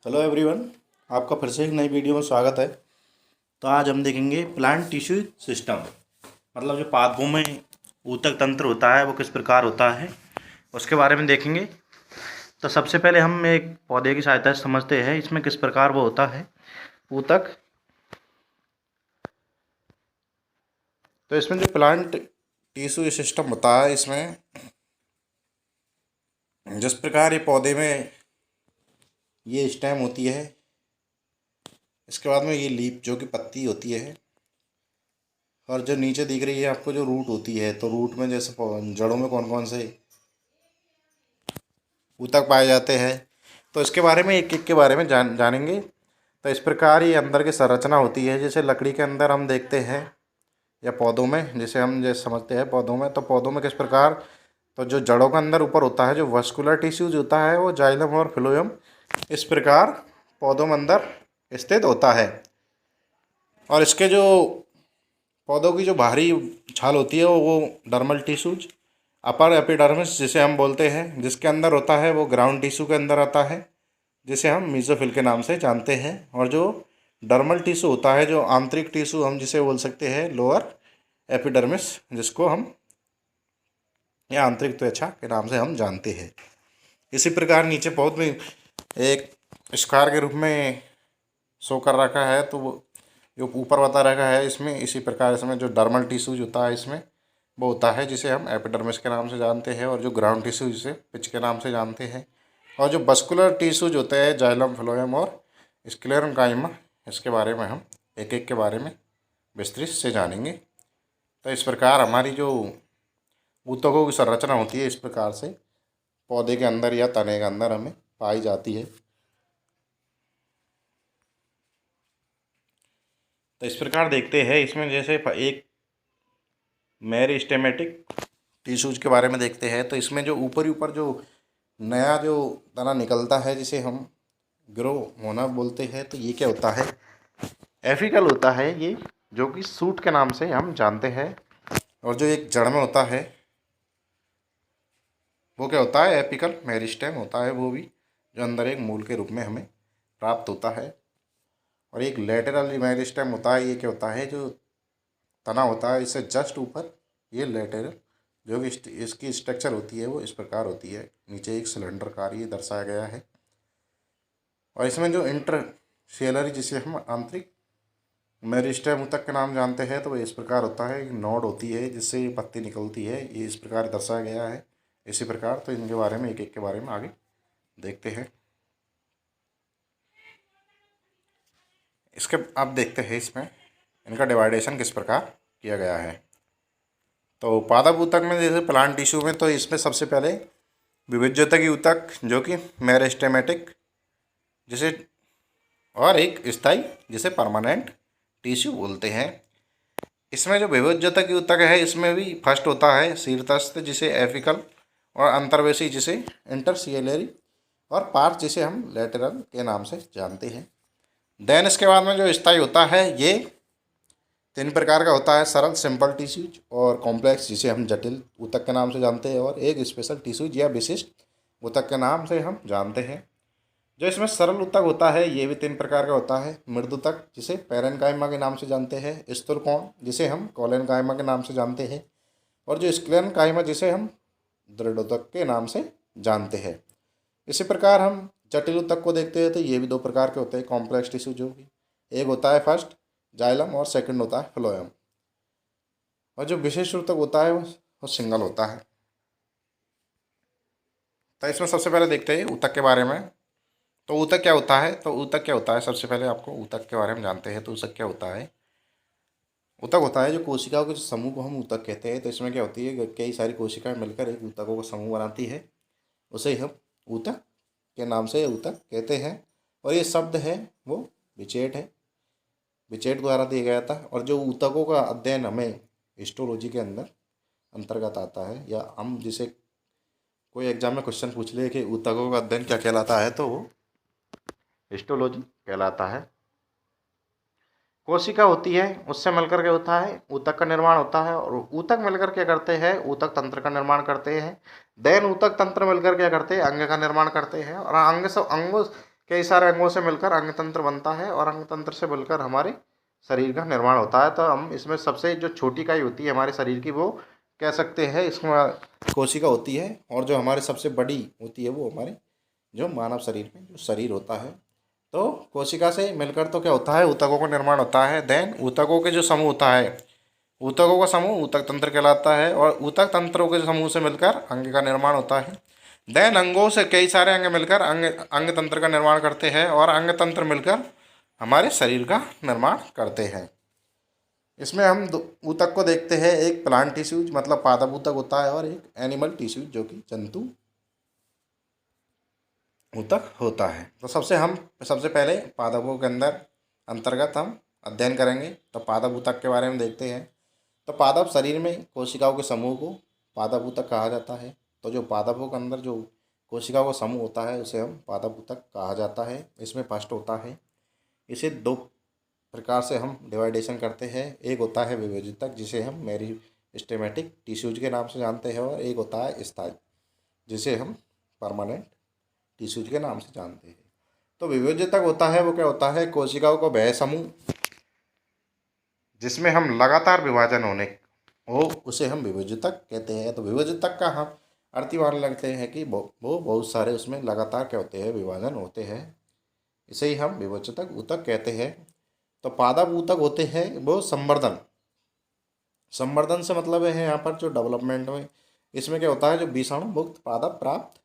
Hello everyone, आपका फिर से एक नई वीडियो में स्वागत है। तो आज हम देखेंगे प्लांट टिश्यू सिस्टम, मतलब जो पादपों में ऊतक तंत्र होता है वो किस प्रकार होता है उसके बारे में देखेंगे। तो सबसे पहले हम एक पौधे की सहायता से समझते हैं इसमें किस प्रकार वो होता है ऊतक। तो इसमें जो प्लांट टिश्यू सिस्टम होता है, इसमें जिस प्रकार ये पौधे में ये स्टेम होती है, इसके बाद में ये लीफ जो कि पत्ती होती है, और जो नीचे दिख रही है आपको जो रूट होती है, तो रूट में जैसे जड़ों में कौन कौन से ऊतक पाए जाते हैं, तो इसके बारे में एक एक के बारे में जानेंगे। तो इस प्रकार ये अंदर की संरचना होती है, जैसे लकड़ी के अंदर हम देखते हैं या पौधों में, जैसे हम जैसे समझते हैं पौधों में, तो पौधों में किस प्रकार, तो जो जड़ों के अंदर ऊपर होता है जो वस्कुलर टिश्यूज होता है वो जाइलम और फ्लोएम इस प्रकार पौधों में अंदर स्थित होता है। और इसके जो पौधों की जो बाहरी छाल होती है वो डर्मल टिश्यूज, अपर एपिडर्मिस जिसे हम बोलते हैं, जिसके अंदर होता है वो ग्राउंड टिश्यू के अंदर आता है, जिसे हम मीजोफिल के नाम से जानते हैं। और जो डर्मल टिश्यू होता है, जो आंतरिक टिश्यू हम जिसे बोल सकते हैं लोअर एपिडर्मिस, जिसको हम या आंतरिक त्वचा के नाम से हम जानते हैं। इसी प्रकार नीचे पौध में एक स्क्वायर के रूप में शो कर रखा है, तो वो जो ऊपर बता रखा है इसमें, इसी प्रकार इसमें जो डर्मल टिश्यूज होता है इसमें वो होता है जिसे हम एपिडर्मिस के नाम से जानते हैं, और जो ग्राउंड टिश्यू जिसे पिच के नाम से जानते हैं, और जो बस्कुलर टिश्यूज होते हैं जाइलम फ्लोएम और स्क्लेरेन्काइमा, इसके बारे में हम एक एक के बारे में विस्तृत से जानेंगे। तो इस प्रकार हमारी जो ऊतकों की संरचना होती है इस प्रकार से पौधे के अंदर या तने के अंदर हमें पाई जाती है। तो इस प्रकार देखते हैं इसमें, जैसे एक मेरिस्टेमेटिक टिश्यूज के बारे में देखते हैं, तो इसमें जो ऊपर जो नया जो तना निकलता है जिसे हम ग्रो होना बोलते हैं, तो ये क्या होता है, एफिकल होता है ये, जो कि सूट के नाम से हम जानते हैं। और जो एक जड़ में होता है वो क्या होता है, एपिकल मेरिस्टेम होता है, वो भी जो अंदर एक मूल के रूप में हमें प्राप्त होता है। और एक लेटरल मेरिस्टेम होता है, ये क्या होता है, जो तना होता है इससे जस्ट ऊपर, ये लेटरल जो कि इसकी स्ट्रक्चर होती है वो इस प्रकार होती है, नीचे एक सिलेंडरकार ये दर्शाया गया है। और इसमें जो इंटरसेलरी जिसे हम आंतरिक मेरिस्टेम ऊतक के नाम जानते हैं, तो वो इस प्रकार होता है, एक नोड होती है जिससे ये पत्ती निकलती है, ये इस प्रकार दर्शाया गया है। इसी प्रकार तो इनके बारे में एक एक के बारे में आगे देखते हैं। इसके अब देखते हैं इसमें इनका डिवाइडेशन किस प्रकार किया गया है। तो पादप ऊतक में जैसे प्लांट टिश्यू में, तो इसमें सबसे पहले विभिज्योतकी ऊतक जो कि मेरिस्टेमेटिक जिसे, और एक स्थायी जिसे परमानेंट टिश्यू बोलते हैं। इसमें जो विभिज्योतकी ऊतक है इसमें भी फर्स्ट होता है शीर्षस्थ जिसे एफिकल, और अंतर्वेशी जिसे इंटरसियलरी, और पार्ट जिसे हम लेटरल के नाम से जानते हैं। देन इसके बाद में जो स्थायी होता है ये 3 प्रकार का होता है, सरल सिंपल टिश्यूज, और कॉम्प्लेक्स जिसे हम जटिल ऊतक के नाम से जानते हैं, और एक स्पेशल टिश्यूज या विशिष्ट ऊतक के नाम से हम जानते हैं। जो इसमें सरल ऊतक होता है ये भी 3 प्रकार का होता है, मृदुतक जिसे पैरेन्काइमा के नाम से जानते हैं, स्थूलकोण जिसे हम कोलेनकाइमा के नाम से जानते हैं, और जो स्क्लेरेन्काइमा जिसे हम दृढ़ोतक के नाम से जानते हैं। इसी प्रकार हम जटिल ऊतक को देखते हैं, तो ये भी 2 प्रकार के होते हैं, कॉम्प्लेक्स टिश्यू जो कि एक होता है फर्स्ट जाइलम और सेकंड होता है फ्लोएम, और जो विशेष ऊतक होता है वो सिंगल होता है। तो इसमें सबसे पहले देखते हैं ऊतक के बारे में। तो ऊतक क्या होता है, तो ऊतक क्या होता है, सबसे पहले आपको ऊतक के बारे में जानते हैं। तो ऊतक क्या होता है, ऊतक होता है जो कोशिकाओं के समूह को हम ऊतक कहते हैं। तो इसमें क्या होती है, कई सारी कोशिकाएं मिलकर एक ऊतकों का समूह बनाती है, उसे हम ऊतक के नाम से ऊतक कहते हैं। और ये शब्द है वो विचेट है, विचेट द्वारा दिया गया था। और जो ऊतकों का अध्ययन हमें हिस्टोलॉजी के अंदर अंतर्गत आता है, या हम जिसे कोई एग्जाम में क्वेश्चन पूछ ले कि ऊतकों का अध्ययन क्या कहलाता है, तो वो हिस्टोलॉजी कहलाता है। कोशिका होती है उससे मिलकर के होता है ऊतक का निर्माण होता है, और ऊतक मिलकर क्या करते हैं, ऊतक तंत्र का निर्माण करते हैं। देन ऊतक तंत्र मिलकर क्या करते हैं, अंग का निर्माण करते हैं, और अंग सब अंगों कई सारे अंगों से मिलकर अंग तंत्र बनता है और अंग तंत्र से मिलकर हमारे शरीर का निर्माण होता है। तो हम इसमें सबसे जो छोटी इकाई होती है हमारे शरीर की, वो कह सकते हैं इसमें कोशिका होती है। और जो हमारे सबसे बड़ी होती है वो हमारे जो मानव शरीर में जो शरीर होता है। तो कोशिका से मिलकर तो क्या होता है, ऊतकों का निर्माण होता है। देन ऊतकों के जो समूह होता है, ऊतकों का समूह ऊतक तंत्र कहलाता है और ऊतक तंत्रों के समूह से मिलकर अंग का निर्माण होता है। देन अंगों से कई सारे अंग मिलकर अंग अंग तंत्र का निर्माण करते हैं और अंग तंत्र मिलकर हमारे शरीर का निर्माण करते हैं। इसमें हम ऊतक को देखते हैं, एक प्लांट टिश्यूज मतलब पादप ऊतक होता है और एक एनिमल टिश्यूज जो कि जंतु ऊतक होता है। तो सबसे पहले पादपों के अंतर्गत हम अध्ययन करेंगे। तो पादप ऊतक के बारे में देखते हैं। तो पादप शरीर में कोशिकाओं के समूह को पादप ऊतक कहा जाता है। तो जो पादपों के अंदर जो कोशिकाओं का समूह होता है उसे हम पादप ऊतक कहा जाता है। इसमें फर्स्ट होता है, इसे दो प्रकार से हम डिवाइडेशन करते हैं। एक होता है विभेदितक जिसे हम मेरिस्टेमेटिक टिश्यूज के नाम से जानते हैं और एक होता है स्थायी जिसे हम परमानेंट टिश्यूज के नाम से जानते हैं। तो विभेदितक होता है वो क्या होता है, कोशिकाओं का वह समूह जिसमें हम लगातार विभाजन होने हो उसे हम विभेदितक कहते हैं। तो विभेदितक का हम अर्थ मान लगते हैं कि वो बहुत सारे उसमें लगातार क्या होते हैं, विभाजन होते हैं। इसे ही हम विभेदितक ऊतक कहते हैं। तो पादप ऊतक होते हैं वो संवर्धन से मतलब है यहाँ पर जो डेवलपमेंट में, इसमें क्या होता है जो विषाणु मुक्त पादप प्राप्त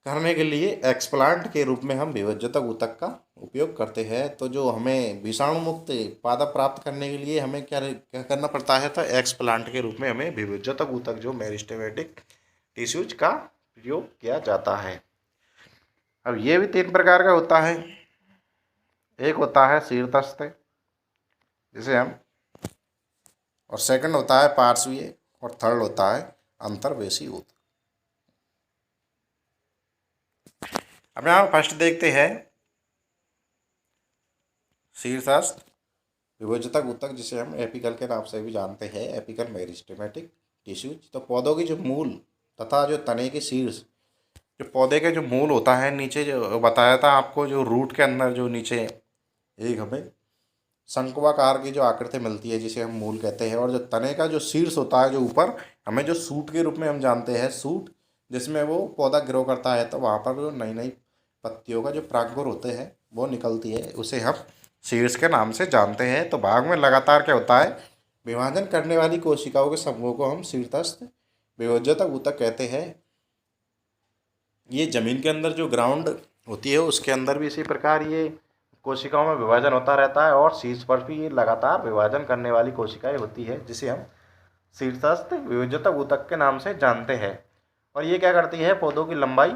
करने के लिए एक्सप्लांट के रूप में हम विभेदितक ऊतक का उपयोग करते हैं। तो जो हमें विषाणु मुक्त पादप प्राप्त करने के लिए हमें क्या करना पड़ता है, तो एक्सप्लांट के रूप में हमें विभेदितक ऊतक जो मेरिस्टेमेटिक टिश्यूज का प्रयोग किया जाता है। अब ये भी तीन प्रकार का होता है। एक होता है शीर्षस्थ जिसे हम, और सेकंड होता है पार्श्वीय और थर्ड होता है अंतर्वेशी ऊतक। अब यहाँ फर्स्ट देखते हैं शीर्षस्थ विभेदितक ऊतक जिसे हम एपिकल के नाम से भी जानते हैं, एपिकल मेरिस्टेमेटिक टिश्यूज। तो पौधों की जो मूल तथा जो तने के शीर्ष, जो पौधे के जो मूल होता है नीचे, जो बताया था आपको, जो रूट के अंदर जो नीचे एक हमें शंक्वाकार की जो आकृति मिलती है जिसे हम मूल कहते हैं, और जो तने का जो शीर्ष होता है जो ऊपर, हमें जो सूट के रूप में हम जानते हैं, सूट जिसमें वो पौधा ग्रो करता है। तो वहाँ पर जो नई नई पत्तियों का जो प्रागंकुर होते हैं वो निकलती है, उसे हम शीर्ष के नाम से जानते हैं। तो भाग में लगातार क्या होता है, विभाजन करने वाली कोशिकाओं के समूह को हम शीर्षस्थ विभेदितक ऊतक कहते हैं। ये जमीन के अंदर जो ग्राउंड होती है उसके अंदर भी इसी प्रकार ये कोशिकाओं में विभाजन होता रहता है और शीर्ष पर भी ये लगातार विभाजन करने वाली कोशिकाएं होती है जिसे हम शीर्षस्थ विभेदितक ऊतक के नाम से जानते हैं। और ये क्या करती है, पौधों की लंबाई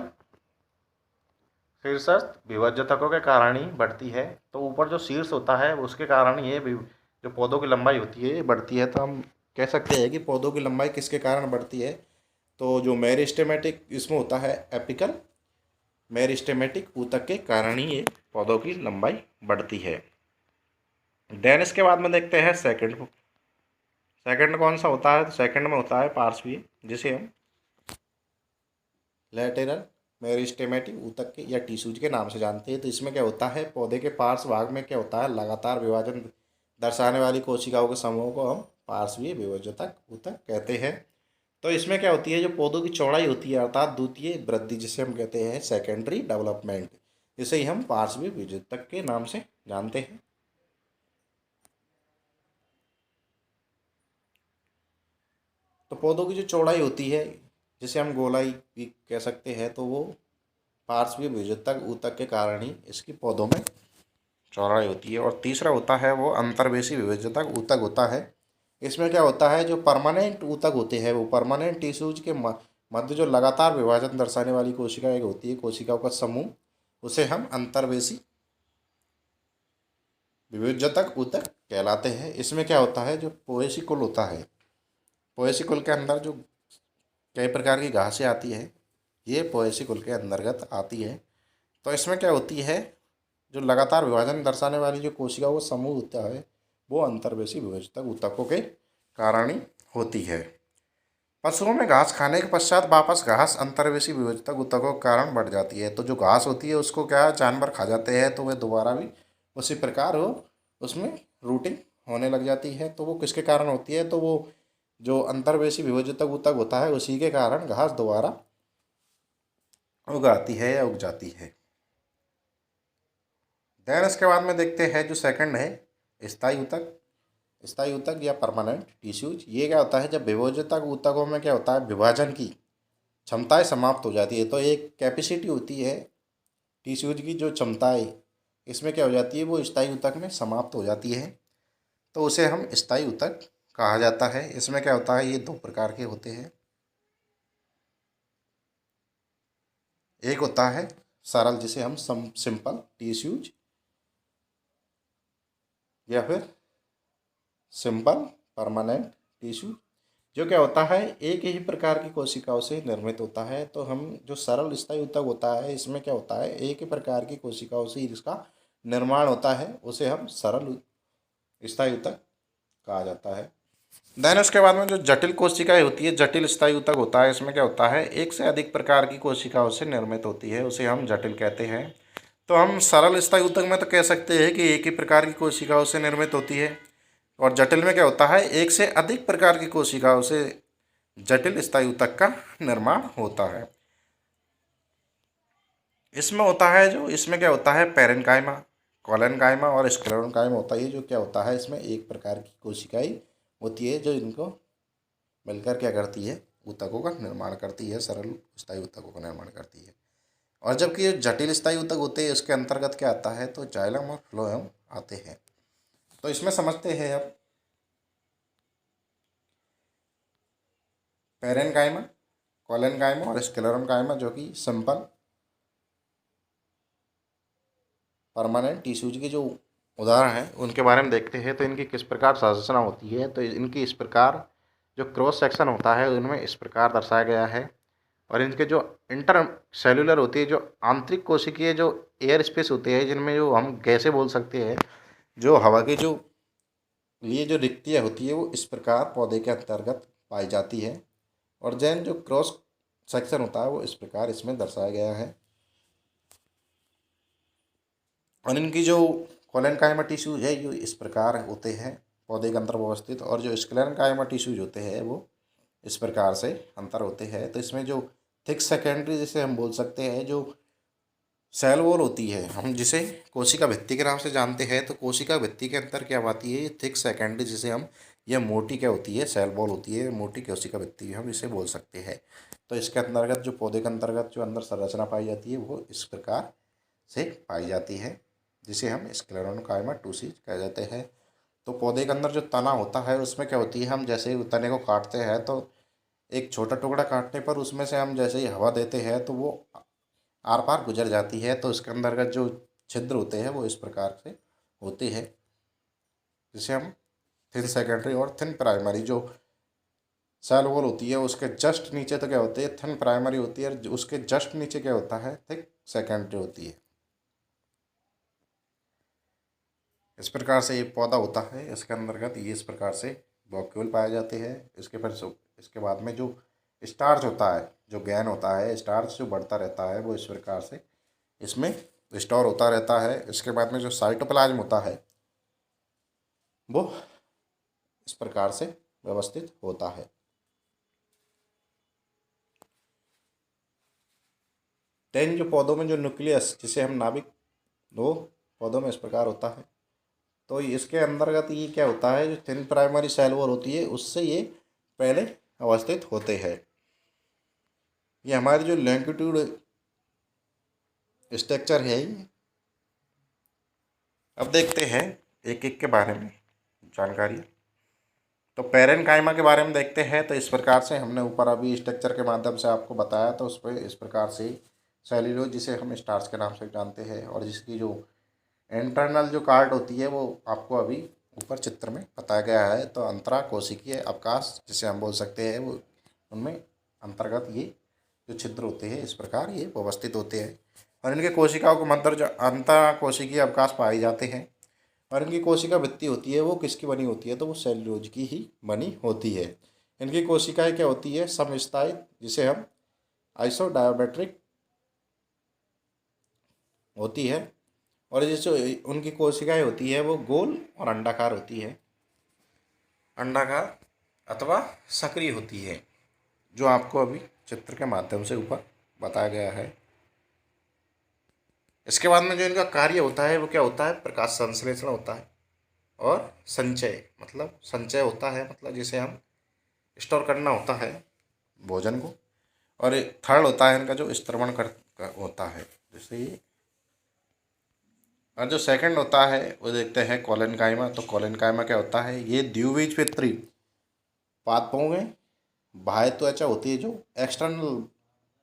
शीर्षस्थ विभेदितकों के कारण ही बढ़ती है। तो ऊपर जो शीर्ष होता है उसके कारण ये जो पौधों की लंबाई होती है ये बढ़ती है। तो हम कह सकते हैं कि पौधों की लंबाई किसके कारण बढ़ती है, तो जो मेरिस्टेमेटिक इसमें होता है एपिकल मेरिस्टेमेटिक ऊतक के कारण ही ये पौधों की लंबाई बढ़ती है। देन इसके बाद में देखते हैं सेकंड कौन सा होता है, तो सेकंड में होता है पार्श्वीय जिसे हम लैटेरल मेरिस्टेमेटिक ऊतक के या टिश्यूज के नाम से जानते हैं। तो इसमें क्या होता है, पौधे के पार्श्व भाग में क्या होता है, लगातार विभाजन दर्शाने वाली कोशिकाओं के समूह को हम पार्श्वीय विभेदितक ऊतक कहते हैं। तो इसमें क्या होती है, जो पौधों की चौड़ाई होती है अर्थात द्वितीय वृद्धि जिसे हम कहते हैं सेकेंडरी डेवलपमेंट, जिसे ही हम पार्श्वीय विभेदितक के नाम से जानते हैं। तो पौधों की जो चौड़ाई होती है जिसे हम गोलाई भी कह सकते हैं, तो वो पार्श्वीय विभेदितक ऊतक के कारण ही इसकी पौधों में चौड़ाई होती है। और तीसरा होता है वो अंतर्वेशी विभेदितक ऊतक होता है। इसमें क्या होता है, जो परमानेंट ऊतक होते हैं वो परमानेंट टिश्यूज के मध्य जो लगातार विभाजन दर्शाने वाली कोशिका एक होती है, कोशिकाओं का समूह, उसे हम अंतर्वेशी विभेदितक ऊतक कहलाते हैं। इसमें क्या होता है, जो पोएसी कुल होता है, पोएसी कुल के अंदर जो कई प्रकार की घासें आती है ये पोएसी कुल के अंतर्गत आती है। तो इसमें क्या होती है, जो लगातार विभाजन दर्शाने वाली जो कोशिकाओं का समूह होता है वो अंतर्वेशी विभेदितक ऊतकों के कारण ही होती है। पशुओं में घास खाने के पश्चात वापस घास अंतर्वेशी विविधता ऊतकों के कारण बढ़ जाती है। तो जो घास होती है उसको क्या जानवर खा जाते हैं, तो वह दोबारा भी उसी प्रकार वो उसमें रूटिंग होने लग जाती है। तो वो किसके कारण होती है, तो वो जो अंतर्वेशी विभजित ऊतक होता है उसी के कारण घास दोबारा उगाती है या उग जाती है। देन इसके बाद में देखते हैं जो सेकंड है स्थायी ऊतक। स्थायी ऊतक या परमानेंट टिश्यूज, ये क्या होता है, जब विभजित ऊतकों में क्या होता है, विभाजन की क्षमताएं समाप्त हो जाती है। तो एक कैपेसिटी होती है टिश्यूज की, जो क्षमताएं इसमें क्या हो जाती है, वो स्थायी ऊतक में समाप्त हो जाती है। तो उसे हम स्थायी ऊतक कहा जाता है। इसमें क्या होता है, ये दो प्रकार के होते हैं। एक होता है सरल, जिसे हम सिंपल टिश्यूज या फिर सिंपल परमानेंट टिश्यू, जो क्या होता है एक ही प्रकार की कोशिकाओं से निर्मित होता है। तो हम जो सरल स्थायी ऊतक होता है इसमें क्या होता है, एक ही प्रकार की कोशिकाओं से इसका निर्माण होता है, उसे हम सरल स्थायी ऊतक कहा जाता है। देन उसके बाद में जो जटिल कोशिकाएं होती है, जटिल स्थायी ऊतक होता है, इसमें क्या होता है एक से अधिक प्रकार की कोशिकाओं से निर्मित होती है, उसे हम जटिल कहते हैं। तो हम सरल स्थायी ऊतक में तो कह सकते हैं कि एक ही प्रकार की कोशिकाओं से निर्मित होती है, और जटिल में क्या होता है एक से अधिक प्रकार की कोशिकाओं से जटिल स्थायी ऊतक का निर्माण होता है। इसमें होता है जो इसमें क्या होता है पैरेन्काइमा, कोलेनकाइमा और स्क्लेरोकाइमा होता है। जो क्या होता है इसमें एक प्रकार की कोशिकाएं होती है जो इनको मिलकर क्या करती है, ऊतकों का निर्माण करती है, सरल स्थायी ऊतकों का निर्माण करती है। और जबकि ये जटिल स्थायी ऊतक होते हैं उसके अंतर्गत क्या आता है, तो जाइलम और फ्लोएम आते हैं। तो इसमें समझते हैं अब पैरेन्काइमा, कोलेनकाइमा और स्क्लेरोकाइमा, जो कि सिंपल परमानेंट टिश्यूज के जो उदाहरण हैं उनके बारे में देखते हैं। तो इनकी किस प्रकार संरचना होती है, तो इनकी इस प्रकार जो क्रॉस सेक्शन होता है उनमें इस प्रकार दर्शाया गया है। और इनके जो इंटर सेलुलर होती है, जो आंतरिक कोशिकीय जो एयर स्पेस होते हैं, जिनमें जो हम गैसें बोल सकते हैं, जो हवा के जो लिए जो रिक्तियाँ होती है, वो इस प्रकार पौधे के अंतर्गत पाई जाती है। और जैन जो क्रॉस सेक्शन होता है वो इस प्रकार इसमें दर्शाया गया है। और इनकी जो कोलेनकाइमा टिश्यूज है ये इस प्रकार होते हैं पौधे के अंदर व्यवस्थित, और जो स्क्लेरेनकाइमा टिश्यूज होते हैं वो इस प्रकार से अंतर होते हैं। तो इसमें जो थिक सेकेंडरी जिसे हम बोल सकते हैं, जो सेल वॉल होती है, हम जिसे कोशिका भित्ति के नाम से जानते हैं, तो कोशिका भित्ति के अंदर क्या आती है, ये थिक सेकेंडरी, जिसे हम यह मोटी क्या होती है, सेल वॉल होती है, मोटी कोशिका भित्ति हम इसे बोल सकते हैं। तो इसके अंतर्गत जो पौधे के अंतर्गत जो अंदर संरचना पाई जाती है वो इस प्रकार से पाई जाती है, जिसे हम स्क्लेरोकाइमा टूसिस कह देते हैं। तो पौधे के अंदर जो तना होता है उसमें क्या होती है, हम जैसे ही तने को काटते हैं तो एक छोटा टुकड़ा काटने पर उसमें से हम जैसे ही हवा देते हैं तो वो आर पार गुजर जाती है। तो इसके अंतर्गत जो छिद्र होते हैं वो इस प्रकार से होते हैं, जिसे हम थिन सेकेंडरी और थिन प्राइमरी, जो सेल वॉल होती है उसके जस्ट नीचे तो क्या होती है, थिन प्राइमरी होती है, और उसके जस्ट नीचे क्या होता है, थिक सेकेंडरी होती है। इस प्रकार से ये पौधा होता है, इसके अंतर्गत ये इस प्रकार से वॉक्यूल पाए जाते हैं। इसके बाद में जो स्टार्च होता है, जो गैन होता है, स्टार्च जो बढ़ता रहता है वो इस प्रकार से इसमें स्टोर होता रहता है। इसके बाद में जो साइटोप्लाज्म होता है वो इस प्रकार से व्यवस्थित होता है। देन जो पौधों में जो न्यूक्लियस, जिसे हम नाभिक, दो पौधों में इस प्रकार होता है। तो इसके अंतर्गत ये क्या होता है, जो थिन प्राइमरी सेल वॉल होती है उससे ये पहले अवस्थित होते हैं। ये हमारी जो लॉन्गिट्यूड स्ट्रक्चर है। अब देखते हैं एक एक के बारे में जानकारी। तो पैरेन्काइमा के बारे में देखते हैं। तो इस प्रकार से हमने ऊपर अभी स्ट्रक्चर के माध्यम से आपको बताया, तो उस पर इस प्रकार से सेल्यूलोज, जिसे हम स्टार्च के नाम से जानते हैं, और जिसकी जो इंटरनल जो कार्ड होती है वो आपको अभी ऊपर चित्र में बताया गया है। तो अंतरा कोशिकीय अवकाश जिसे हम बोल सकते हैं, वो उनमें अंतर्गत ये जो छिद्र होते हैं इस प्रकार ये व्यवस्थित होते हैं। और इनके कोशिकाओं के मध्य जो अंतरा कोशिकीय अवकाश पाए जाते हैं। और इनकी कोशिका भित्ति होती है वो किसकी बनी होती है, तो वो सेल्यूलोज की ही बनी होती है। इनकी कोशिकाएं क्या होती है, समस्थायी, जिसे हम आइसोडायोमेट्रिक होती है। और ये जो उनकी कोशिकाएं होती है वो गोल और अंडाकार होती है, अंडाकार अथवा सक्रिय होती है, जो आपको अभी चित्र के माध्यम से ऊपर बताया गया है। इसके बाद में जो इनका कार्य होता है वो क्या होता है, प्रकाश संश्लेषण होता है और संचय, मतलब संचय होता है, मतलब जिसे हम स्टोर करना होता है भोजन को। और थर्ड होता है इनका जो स्त्रवण होता है, जैसे ये। और जो सेकंड होता है वो देखते हैं कोलेनकाइमा। तो कोलेनकाइमा क्या होता है, ये द्विबीजपत्री पादपों में बाह्य त्वचा होती है, जो एक्सटर्नल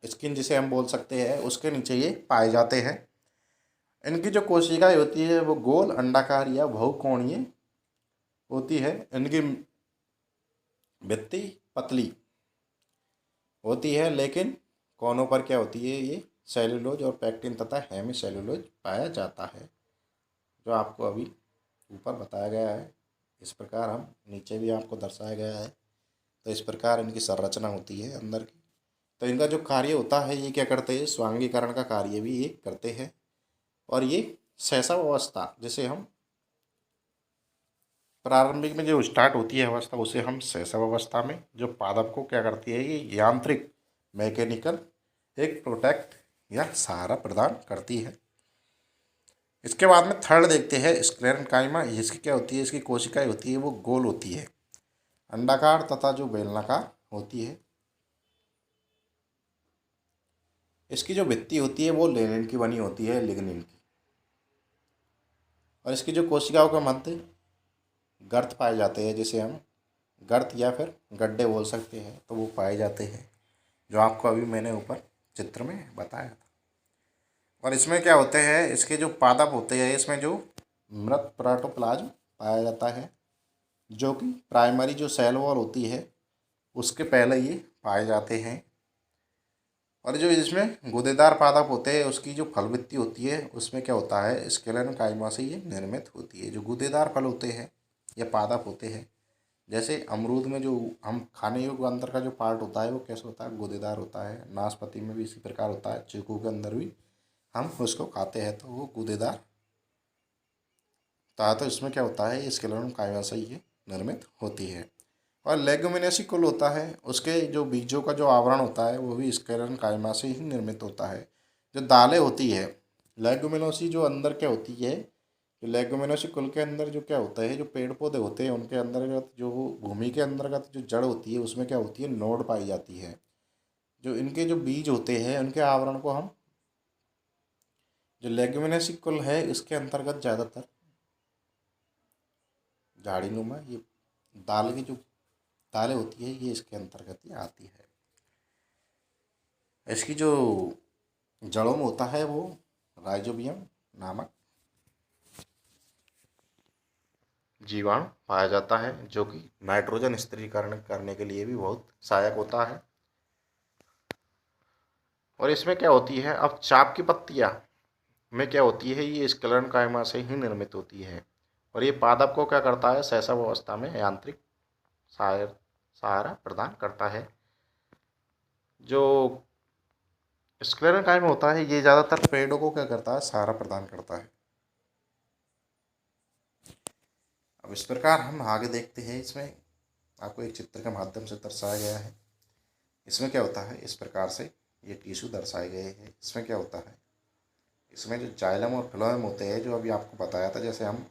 स्किन जिसे हम बोल सकते हैं, उसके नीचे ये पाए जाते हैं। इनकी जो कोशिकाएं होती है वो गोल, अंडाकार या बहुकोणीय होती है। इनकी भित्ति पतली होती है, लेकिन कोनों पर क्या होती है, ये सेलुलोज और पैक्टिन तथा हेमी सेलुलोज पाया जाता है, जो आपको अभी ऊपर बताया गया है। इस प्रकार हम नीचे भी आपको दर्शाया गया है। तो इस प्रकार इनकी संरचना होती है अंदर की। तो इनका जो कार्य होता है, ये क्या करते हैं, स्वांगीकरण का कार्य भी ये करते हैं। और ये शैशव अवस्था, जिसे हम प्रारंभिक में जो स्टार्ट होती है अवस्था, उसे हम शैशव अवस्था में, जो पादप को क्या करती है, ये यांत्रिक मैकेनिकल एक प्रोटेक्ट या सहारा प्रदान करती है। इसके बाद में थर्ड देखते हैं स्क्लेरेन्काइमा। इसकी क्या होती है, इसकी कोशिकाएं होती है वो गोल होती है, अंडाकार तथा जो बेलनाकार होती है। इसकी जो भित्ति होती है वो लेनिन की बनी होती है, लिग्निन की। और इसकी जो कोशिकाओं का मध्य गर्त पाए जाते हैं, जिसे हम गर्त या फिर गड्ढे बोल सकते हैं, तो वो पाए जाते हैं, जो आपको अभी मैंने ऊपर चित्र में बताया था। और इसमें क्या होते हैं, इसके जो पादप होते हैं, इसमें जो मृत प्रोटोप्लाज्म पाया जाता है, जो कि प्राइमरी जो सेल वॉल होती है उसके पहले ये पाए जाते हैं। और जो इसमें गूदेदार पादप होते हैं, उसकी जो फलवृत्ति होती है उसमें क्या होता है, स्क्लेरेन्काइमा से ये निर्मित होती है। जो गूदेदार फल होते हैं या पादप होते हैं, जैसे अमरूद में जो हम खाने योग्य अंदर का जो पार्ट होता है वो कैसे होता है, गूदेदार होता है। नाशपाती में भी इसी प्रकार होता है, चीकू के अंदर भी हम उसको खाते हैं तो वो गूदेदार था। तो इसमें क्या होता है, स्क्लेरेन्काइमा से ये निर्मित होती है। और लेगुमिनेसी कुल होता है, उसके जो बीजों का जो आवरण होता है वो भी स्क्लेरेन्काइमा से ही निर्मित होता है। जो दालें होती है, लेगुमिनोसी जो अंदर क्या होती है, जो लेगुमिनोसी कुल के अंदर जो क्या होता है, जो पेड़ पौधे होते हैं उनके अंतर्गत जो भूमि के अंतर्गत जो जड़ होती है, उसमें क्या होती है, नोड पाई जाती है। जो इनके जो बीज होते हैं उनके आवरण को हम, जो लेगुमिनेसी कुल है इसके अंतर्गत ज़्यादातर झाड़ीनुमा ये दाल की जो दालें होती है ये इसके अंतर्गत ही आती है। इसकी जो जड़ों में होता है वो राइजोबियम नामक जीवाणु पाया जाता है, जो कि नाइट्रोजन स्थिरीकरण करने के लिए भी बहुत सहायक होता है। और इसमें क्या होती है, अब चाप की पत्तियां में क्या होती है, ये स्क्लेरेन्काइमा से ही निर्मित होती है। और ये पादप को क्या करता है, शैशव अवस्था में यांत्रिक सहारा प्रदान करता है। जो स्क्लेरेन्काइमा होता है ये ज़्यादातर पेड़ों को क्या करता है, सहारा प्रदान करता है। अब इस प्रकार हम आगे देखते हैं। इसमें आपको एक चित्र के माध्यम से दर्शाया गया है। इसमें क्या होता है, इस प्रकार से ये टिश्यू दर्शाए गए हैं। इसमें क्या होता है, इसमें जो जाइलम और फ्लोएम होते हैं, जो अभी आपको बताया था, जैसे हम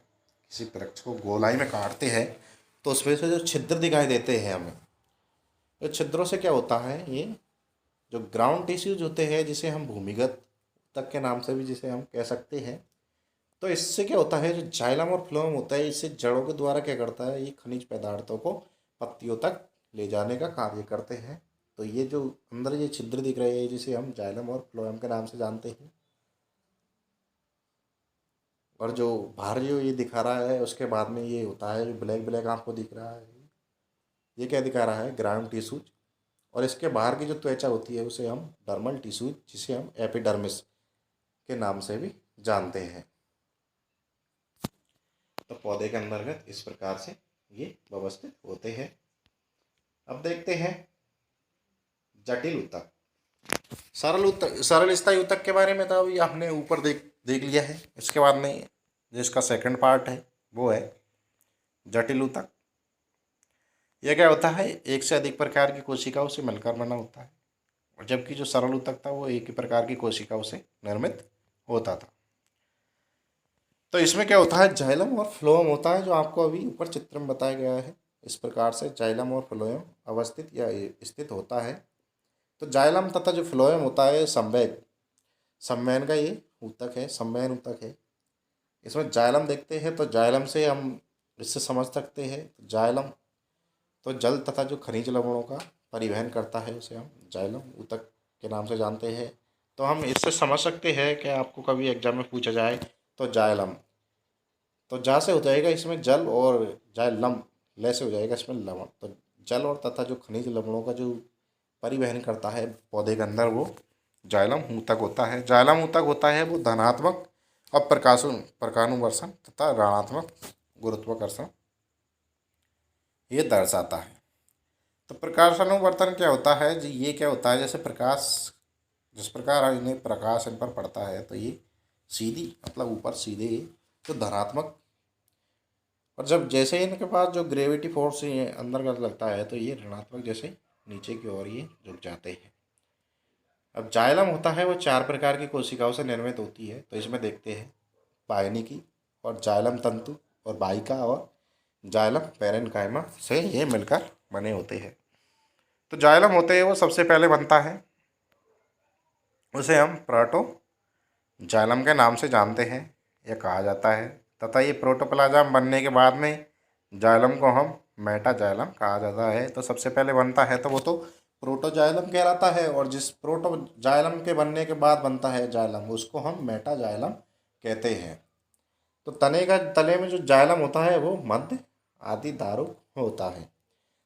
किसी वृक्ष को गोलाई में काटते हैं तो उसमें से जो छिद्र दिखाई देते हैं हमें, तो छिद्रों से क्या होता है, ये जो ग्राउंड टिश्यूज होते हैं, जिसे हम भूमिगत तक के नाम से भी जिसे हम कह सकते हैं, तो इससे क्या होता है, जो जाइलम और फ्लोएम होता है, इससे जड़ों के द्वारा क्या करता है, ये खनिज पदार्थों को पत्तियों तक ले जाने का कार्य करते हैं। तो ये जो अंदर ये छिद्र दिख रहे हैं, जिसे हम जाइलम और फ्लोएम के नाम से जानते हैं। और जो बाहर जो ये दिखा रहा है उसके बाद में ये होता है, जो ब्लैक ब्लैक आपको दिख रहा है, ये क्या दिखा रहा है, ग्राउंड टिश्यूज। और इसके बाहर की जो त्वचा होती है उसे हम डर्मल टिश्यूज, जिसे हम एपिडर्मिस के नाम से भी जानते हैं। तो पौधे के अंतर्गत इस प्रकार से ये व्यवस्थित होते हैं। अब देखते हैं जटिल ऊतक। सरल स्थायी ऊतक के बारे में तो अभी आपने ऊपर देख देख लिया है। इसके बाद में जो इसका सेकंड पार्ट है वो है जटिल ऊतक। यह क्या होता है, एक से अधिक प्रकार की कोशिकाओं से मिलकर बना होता है, और जबकि जो सरल ऊतक था वो एक ही प्रकार की कोशिकाओं से निर्मित होता था। तो इसमें क्या होता है, जाइलम और फ्लोएम होता है, जो आपको अभी ऊपर चित्र में बताया गया है। इस प्रकार से जाइलम और फ्लोएम अवस्थित या स्थित होता है। तो जाइलम तथा जो फ्लोएम होता है संवैग संवहन का ये ऊतक है, संवहन ऊतक है। इसमें जाइलम देखते हैं तो जाइलम से हम इससे समझ सकते हैं, जाइलम तो जल तथा जो खनिज लवणों का परिवहन करता है उसे हम जाइलम ऊतक के नाम से जानते हैं। तो हम इससे समझ सकते हैं कि आपको कभी एग्जाम में पूछा जाए तो जाइलम, तो जा से हो जाएगा इसमें जल, और जाइलम ले से हो जाएगा इसमें लवण। तो जल और तथा जो खनिज लवणों का जो परिवहन करता है पौधे के अंदर, वो जाइलम ऊतक होता है। जाइलम ऊतक होता है वो धनात्मक प्रकानुवर्षण तथा ऋणात्मक गुरुत्वाकर्षण ये दर्शाता है। तो प्रकाशानुवर्तन क्या होता है जी, ये क्या होता है, जैसे प्रकाश जिस प्रकार इन्हें प्रकाश इन पर पड़ता है तो ये सीधी मतलब ऊपर सीधे जो धनात्मक, और जब जैसे इनके पास जो ग्रेविटी फोर्स ये अंदर का लगता है तो ये ऋणात्मक जैसे नीचे की ओर ये झुक जाते हैं। अब जाइलम होता है वो 4 प्रकार की कोशिकाओं से निर्मित होती है। तो इसमें देखते हैं पायनिकी और जाइलम तंतु और वाहिका और जाइलम पैरेन्काइमा से ये मिलकर बने होते हैं। तो जाइलम होते हैं वो सबसे पहले बनता है, उसे हम प्रोटो जाइलम के नाम से जानते हैं या कहा जाता है, तथा ये प्रोटोप्लाज्म बनने के बाद में जाइलम को हम मेटाजाइलम कहा जाता है। तो सबसे पहले बनता है तो वो तो प्रोटोजाइलम कहलाता है, और जिस प्रोटोजाइलम के बनने के बाद बनता है जाइलम उसको हम मेटाजाइलम कहते हैं। तो तने में जो जाइलम होता है वो मध्य आदि दारुक होता है।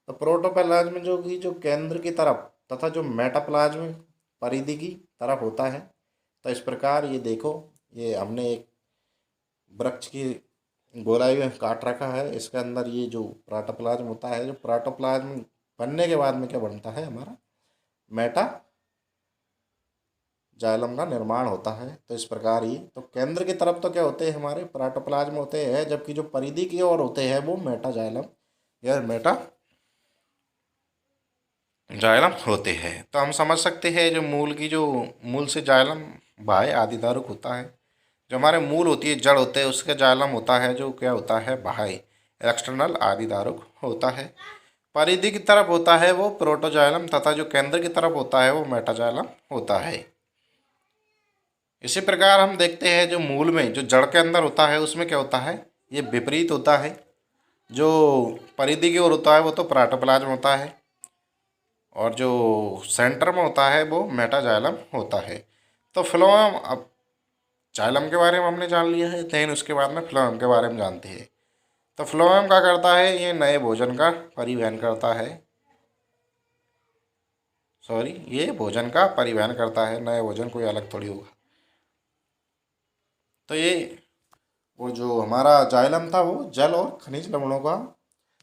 तो प्रोटोप्लाज्म जो केंद्र की तरफ तथा जो मेटाप्लाज्म परिधि की तरफ होता है। तो इस प्रकार ये देखो, ये हमने एक वृक्ष की गोलाई में काट रखा है, इसके अंदर ये जो प्रोटोप्लाज्म होता है, जो प्रोटोप्लाज्म बनने के बाद में क्या बनता है, हमारा मेटा जाइलम का निर्माण होता है। तो इस प्रकार ही तो केंद्र की तरफ तो क्या होते हैं, हमारे प्रोटोप्लाज्म होते हैं, जबकि जो परिधि की ओर होते हैं वो मेटा जाइलम या मेटा जाइलम होते हैं। तो हम समझ सकते हैं जो मूल से जाइलम बाह्य आदिधारुक होता है। जो हमारे मूल होती है, जड़ होते हैं, उसका जाइलम होता है जो क्या होता है, बाह्य एक्सटर्नल आदिधारुक होता है। परिधि की तरफ होता है वो प्रोटोजाइलम, तथा जो केंद्र की तरफ होता है वो मेटाजाइलम होता है। इसी प्रकार हम देखते हैं जो मूल में जो जड़ के अंदर होता है उसमें क्या होता है, ये विपरीत होता है। जो परिधि की ओर होता है वो तो प्रोटोप्लाज्म होता है, और जो सेंटर में होता है वो मेटाजाइलम होता है। तो फ्लोएम, अब जाइलम के बारे में हमने जान लिया है, देन उसके बाद में फ्लोएम के बारे में जानते हैं। तो फ्लोएम क्या करता है, ये नए भोजन का परिवहन करता है, ये भोजन का परिवहन करता है, नए भोजन कोई अलग थोड़ी होगा। तो ये वो जो हमारा जाइलम था वो जल और खनिज लवणों का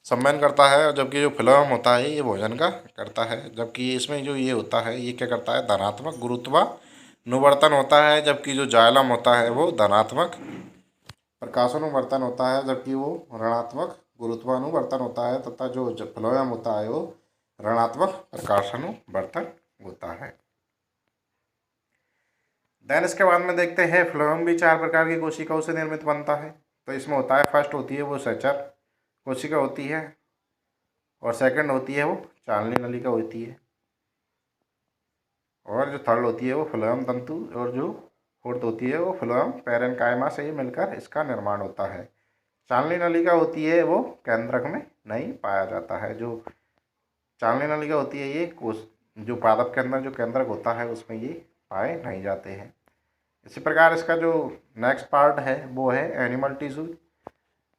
सम्मान करता है, जबकि जो फ्लोएम होता है ये भोजन का करता है। जबकि इसमें जो ये होता है ये क्या करता है, धनात्मक गुरुत्वानुवर्तन होता है, जबकि जो जाइलम होता है वो धनात्मक प्रकाशानुवर्तन होता है, जबकि वो ऋणात्मक गुरुत्वानुवर्तन होता है, तथा जो फ्लोएम होता है वो ऋणात्मक प्रकाशानुवर्तन होता है। देन इसके बाद में देखते हैं फ्लोएम भी 4 प्रकार की कोशिकाओं से निर्मित बनता है। तो इसमें होता है, फर्स्ट होती है वो सेचर कोशिका होती है, और सेकंड होती है वो चालनी नलिका होती है, और जो थर्ड होती है वो फ्लोएम तंतु, और जो फोर्थ होती है वो फ्लोएम पैरेन्काइमा से ही मिलकर इसका निर्माण होता है। चालनी नलिका होती है वो केंद्रक में नहीं पाया जाता है। जो चालनी नलिका होती है ये कोश जो पादप के अंदर जो केंद्रक होता है उसमें ये पाए नहीं जाते हैं। इसी प्रकार इसका जो नेक्स्ट पार्ट है वो है एनिमल टिश्यू।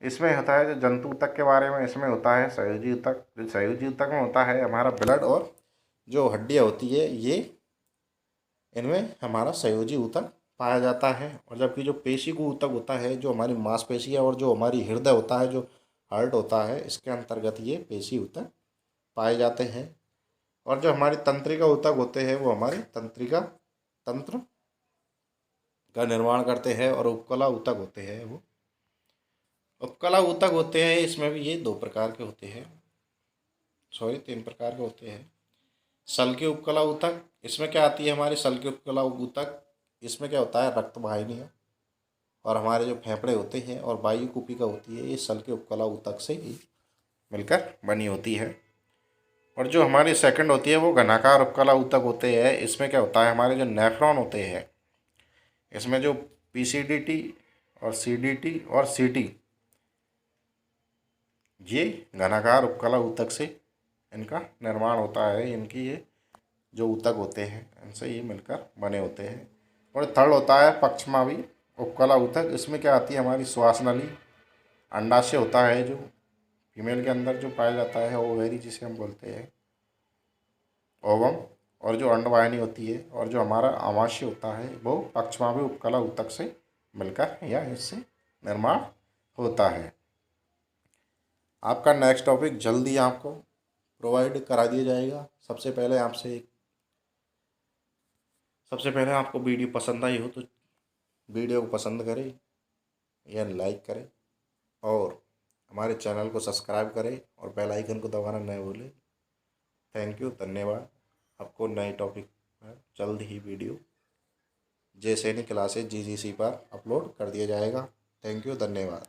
इसमें होता है जो जंतु ऊतक के बारे में, इसमें होता है संयोजी ऊतक। जो संयोजी ऊतक में होता है हमारा ब्लड, और जो हड्डियाँ होती है ये इनमें हमारा संयोजी ऊतक पाया जाता है। और जबकि जो पेशी को ऊतक होता है, जो हमारी मांसपेशी है और जो हमारी हृदय होता है, जो हार्ट होता है, इसके अंतर्गत ये पेशी ऊतक पाए जाते हैं। और जो हमारे तंत्रिका ऊतक होते हैं वो हमारे तंत्रिका तंत्र का निर्माण करते हैं। और उपकला ऊतक होते हैं वो उपकला ऊतक होते हैं, इसमें भी ये 2 प्रकार के होते हैं, सॉरी 3 प्रकार के होते हैं। सल्की उपकला ऊतक, इसमें क्या आती है हमारी सल्की उपकला ऊतक, इसमें क्या होता है रक्त वाहिनियाँ और हमारे जो फेफड़े होते हैं और वायु कूपिका होती है, ये सल्की उपकला ऊतक से ही मिलकर बनी होती है। और जो हमारी सेकंड होती है वो घनाकार उपकला ऊतक होते हैं। इसमें क्या होता है हमारे जो नेफ्रॉन होते हैं, इसमें जो पीसीडीटी और सीडीटी और सीटी, ये घनाकार उपकला ऊतक से इनका निर्माण होता है। इनकी ये जो ऊतक होते हैं इनसे ये मिलकर बने होते हैं। और थर्ड होता है पक्षमावी उपकला ऊतक। इसमें क्या आती है हमारी श्वास नली, अंडाशय होता है जो फीमेल के अंदर जो पाया जाता है, ओवेरी जिसे हम बोलते हैं, ओवम, और जो अंडवाहिनी होती है और जो हमारा आमाशय होता है वो पक्षमावी उपकला ऊतक से मिलकर या इससे निर्माण होता है। आपका नेक्स्ट टॉपिक जल्दी आपको प्रोवाइड करा दिया जाएगा। सबसे पहले आपको वीडियो पसंद आई हो तो वीडियो को पसंद करें या लाइक करें और हमारे चैनल को सब्सक्राइब करें और बेल आइकन को दबाना न भूलें। थैंक यू, धन्यवाद। आपको नए टॉपिक पर जल्द ही वीडियो जे सैनिक क्लासेज जीजीसी पर अपलोड कर दिया जाएगा। थैंक यू, धन्यवाद।